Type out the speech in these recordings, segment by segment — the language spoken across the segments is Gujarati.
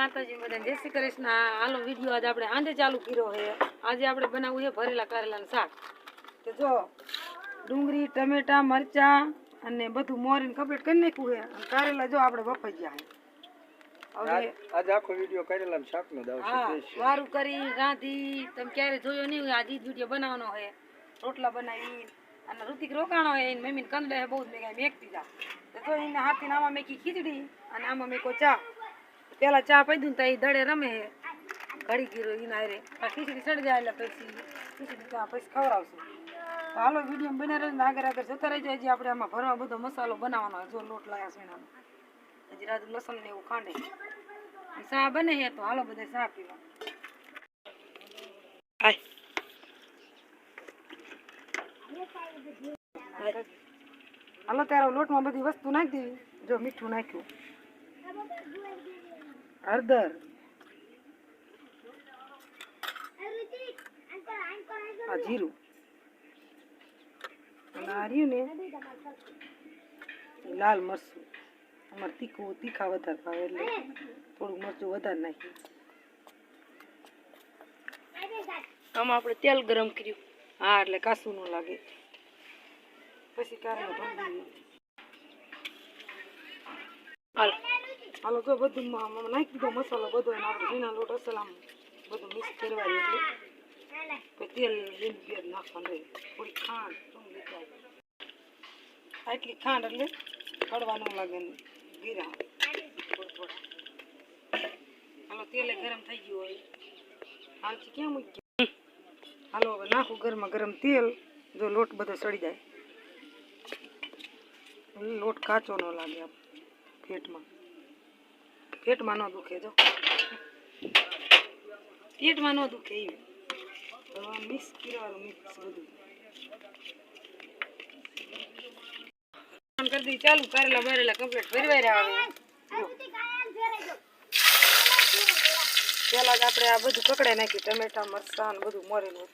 માતાજી બધાને જય શ્રી કૃષ્ણ। હાલો વિડીયો आज આપણે આંધે ચાલુ કર્યો છે। આજે આપણે બનાવવું છે ભરેલા કારેલાનું શાક। તો જો ડુંગળી ટમેટા મરચા અને બધું મોરીને કમ્પ્લીટ કરી નાખ્યું છે અને કારેલા જો આપણે બફાઈ ગયા છે। હવે આજ આખો વિડીયો કારેલાનું શાકનો દાવશે। હા વારું કરી રાંધી તમે ક્યારે જોયો નહીં હોય। આજે જ વિડીયો બનાવવાનો છે। રોટલા બનાવી અને ઋતિક રોકાણો છે એની મમ્મીને કંદલે છે બહુ જ મેં મેકતી જા તો એને હાથીને આમાં મેકી ખીચડી અને આમાં મેકો ચા। પેલા ચા પીધું તો એ દડે રમે છે ઘડી ગીરો એના રે ખીચડી ચડી જાય એટલે પછી ખીચડી ચા પછી ખવડાવશું। તો હાલો વિડીયો બને રહીને આગળ આગળ જતા રહી જાય। આપણે આમાં ભરવા બધો મસાલો બનાવવાનો હોય। જો લોટ લાયા છે એનામાં હજી રાજુ લસણ ને એવું ખાંડે ચા બને છે। તો હાલો બધા ચા પીવા હાલો ત્યારે લોટમાં બધી વસ્તુ નાખી દેવી। જો મીઠું નાખ્યું હળદર આ જીરું અને આ રહ્યું ને લાલ મરચું। અમારે તીખા વધારે ભાવે એટલે થોડું મરચું વધારે નાખ્યું। આમાં આપણે તેલ ગરમ કર્યું હા એટલે કાસું ન લાગે। પછી કારેલા ભરી હાલો હાલો તો બધું નાખી દીધો મસાલો બધો એને આપણે ઝીણા લોટ અસલ આમ બધું મિક્સ કરવાનું એટલે પછી તેલ લીંબુ નાખવાનું રહે થોડી ખાંડ આટલી ખાંડ એટલે કડવા ન લાગે ને જીરા થોડા હાલો તેલે ગરમ થઈ ગયું હોય હાલથી ક્યાં મૂકી હાલો હવે નાખું ગરમા ગરમ તેલ જો લોટ બધો સડી જાય લોટ કાચો ન લાગે આપ પેટમાં ન દુખે જો પેટમાં ન દુખે એવું મિક્સ કરવાનું મિક્સ બધું કરી દઈ ચાલુ કારેલા ભરેલા કમ્પ્લીટ ભરવાઈ રહ્યા હવે પેલા જ આપણે આ બધું કકડાઈ નાખ્યું ટમેટા મરચાં ને બધું મોરેલું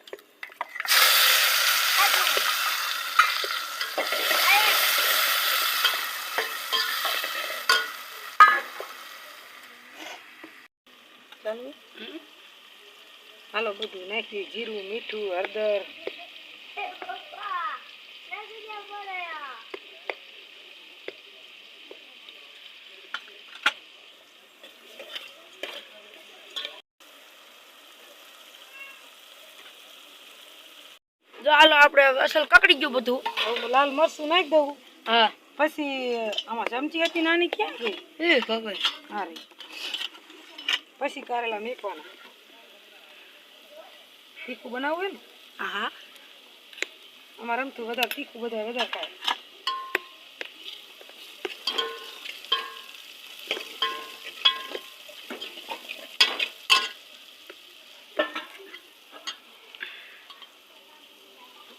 ચાલુ હાલો બધું નાખ્યું જીરું મીઠું હળદર જો હાલો આપણે અસલ કકડી ગયું બધું લાલ મરચું નાખી દઉં હા પછી આમાં ચમચી હતી નાની ક્યાં ગઈ એ ખબર હા રે પછી કારેલા મેકવાના તીખું બનાવવું હોય ને હા અમારે રમતું વધારે તીખું વધારે ખાય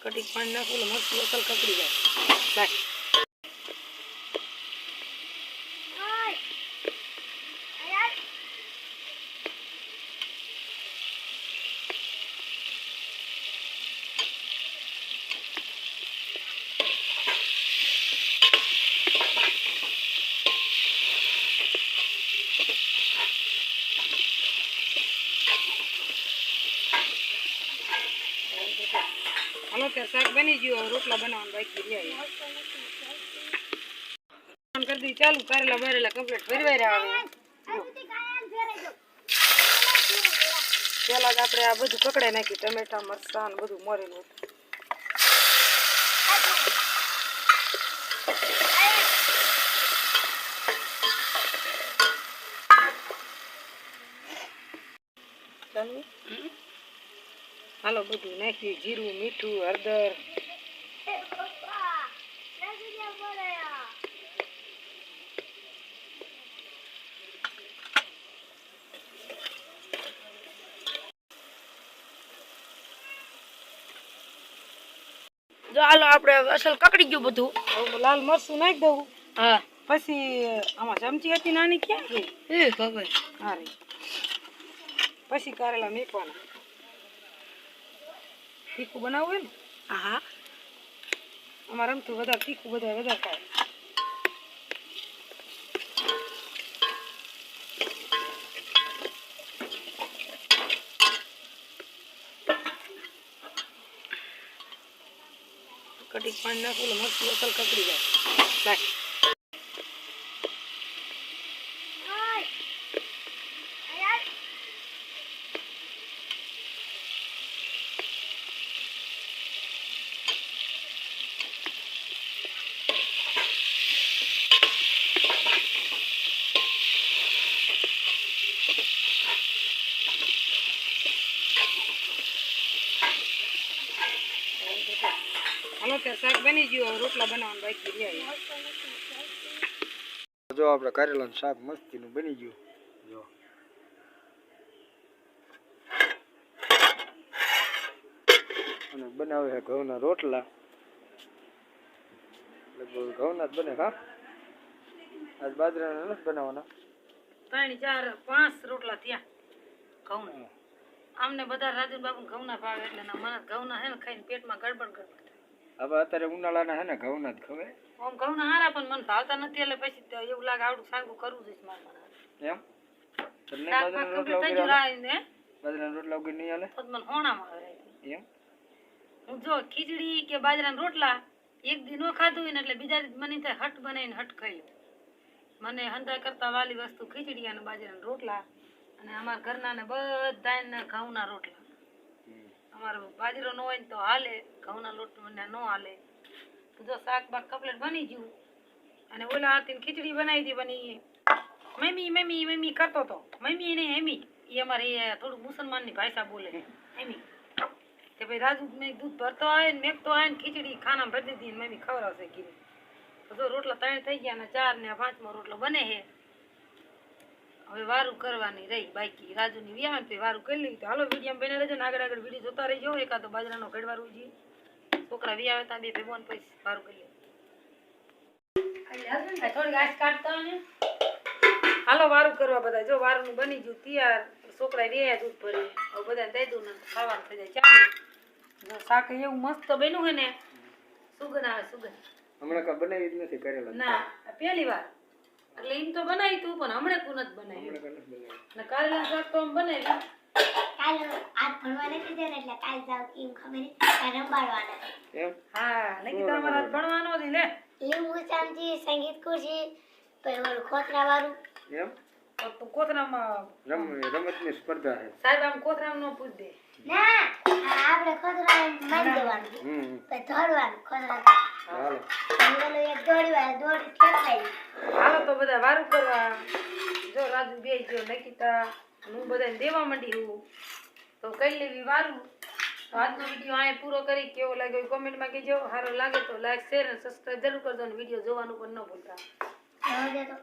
કટી પાણી નાખવું મસ્ત અસલ કકડી જાય હાલો ત્યારે શાક બની ગયું રોટલા બનાવવાનું બાકી રહ્યા કરી દઈ ચાલુ કારેલા ભરેલા કમ્પ્લીટ ભરવાઈ રહ્યા હવે પેલા જ આપણે આ બધું કકડાઈ નાખ્યું ટમેટા મરચાં બધું મોરેલું ચાલુ હાલો બધું નાખ્યું જીરું મીઠું હળદર જો હાલો આપણે અસલ કકડી ગયું બધું લાલ મરચું નાખી દઉં હા પછી આમાં ચમચી હતી નાની ક્યાં ગઈ એ ખબર હા રે પછી કારેલા મેકવાના તીખું બનાવવું હોય ને હા અમારે રમતું વધારે તીખું વધારે ખાય કટી પાણી નાખું એટલે મરચું અસલ કકડી જાય બાય હાલો ત્યારે શાક બની ગયું હવે રોટલા બનાવવાનું બાકી રહ્યા જો આપણે કારેલાનું શાક મસ્તીનું બની ગયું જો અને બનાવે છે ઘઉંના રોટલા લગભગ ઘઉંના જ બને હા આજ બાજરાના નથી બનાવવાના 3 4 5 રોટલા થયા ઘઉંના આમને બધા રાજુ બાબુ ઘઉંના ભાવે એટલે મને ઘઉંના હે ને ખાઈને પેટમાં ગડબડ ગડબડ હવે અત્યારે ઉનાળાના હે ને ઘઉંના જ ખવાય આમ ઘઉંના હારા પણ મને ભાવતા નથી એટલે પછી એવું લાગે આવડું સાંગું કરવું જોઈએ મારે એમ તમને શાક બાજરાના complete થઈ રોટલા ગયું રાઈને, બાજરાના રોટલા વગર નહીં હાલે તો જ મને હોણામાં આવે એમ હું જો ખીચડી કે બાજરાના રોટલા એક દી નો ખાધું હોય ને એટલે બીજા દી મને થાય હટ બનાવીને હટ ખાઈ લઉં મને હંધા કરતા વાલી વસ્તુ ખીચડી અને બાજરાના રોટલા અને અમારા ઘરના ને બધાને ઘઉંના રોટલા અમારો બાજરો ન હોય ને તો હાલે ઘઉંના લોટ મને ન હાલે તો જો શાક બાક કમ્પ્લીટ બની ગયું અને ઓલા હાથીને ખીચડી બનાવી હતી પણ મમ્મી મમ્મી મમ્મી કરતો હતો મમ્મી ને એમી એ અમારે થોડુંક મુસલમાનની ભાષા બોલે એમી કે ભાઈ રાજુ મેં દૂધ ભરતો આવે ને મેકતો આવે ને ખીચડી ખાનામાં ભરી દીધી ને મમ્મી ખવડાવશે કીધું તો જો રોટલા 3 થઈ ગયા ને 4 ને 5મો રોટલો બને છે હવે વારું કરવાની રહી બાકી રાજુની વ્યાહ ને વારું કરી લીધું હાલો વિડીયો બને રહેજો ને આગળ આગળ વિડીયો જોતા રહેજો એકાદો બાજરાનો ઘડવારું જી છોકરા વ્યાહ હતા 2 ભેગોન પછી વારું કરી લે થોડી ઘાસ કાઢતા ને હાલો વારું કરવા બધા જો વારુંનું બની ગયું તૈયાર છોકરા રહ્યા દૂધ ભરી હવે બધા દઈ દઉં ને ખાવાનું થઈ જાય ચાલો જો શાક એવું મસ્ત બન્યું છે ને સુગંધ આવે સુગંધ હમણાં કા બનાવી જ નથી કરેલા ના પહેલી વાર એટલે એમ તો બનાવી તું પણ હમણાં તું નથી બનાવી હમણાં કા નથી બનાવી ને કારેલા શાક તો આમ બનાવી કાલ આજ ભણવા નથી જવાનું એટલે કાલ જાવ એમ ખબર કાલ રંબાડવાના એમ હા નક્કી તો અમારા ભણવાનો હતી લે લીંબુ ચામચી સંગીત ખુરશી પછી ઓલું ખોતરા વાળું એમ તો કોથરામાં રમતની સ્પર્ધા છે સાહેબ આમ કોથરામાં નો પૂછ દે ના આપણે ખોતરા મારી દેવાનું પછી ધોડવાનું ખોતરા હાલો ઓલું એક દોડી ફેંકાઈ હાલો તો બધા વારું કરવા જો રાજુ બે ગયો નકીતા હું બધાને દેવા માંડી હું તો કઈ લેવી વારું તો આજનો વિડીયો અહીંયા પૂરો કરી કેવો લાગ્યો કોમેન્ટમાં કહેજો સારો લાગે તો લાઈક શેર અને સબસ્ક્રાઈબ જરૂર કરજો અને વિડીયો જોવાનું પણ ન ભૂલતા હવે તો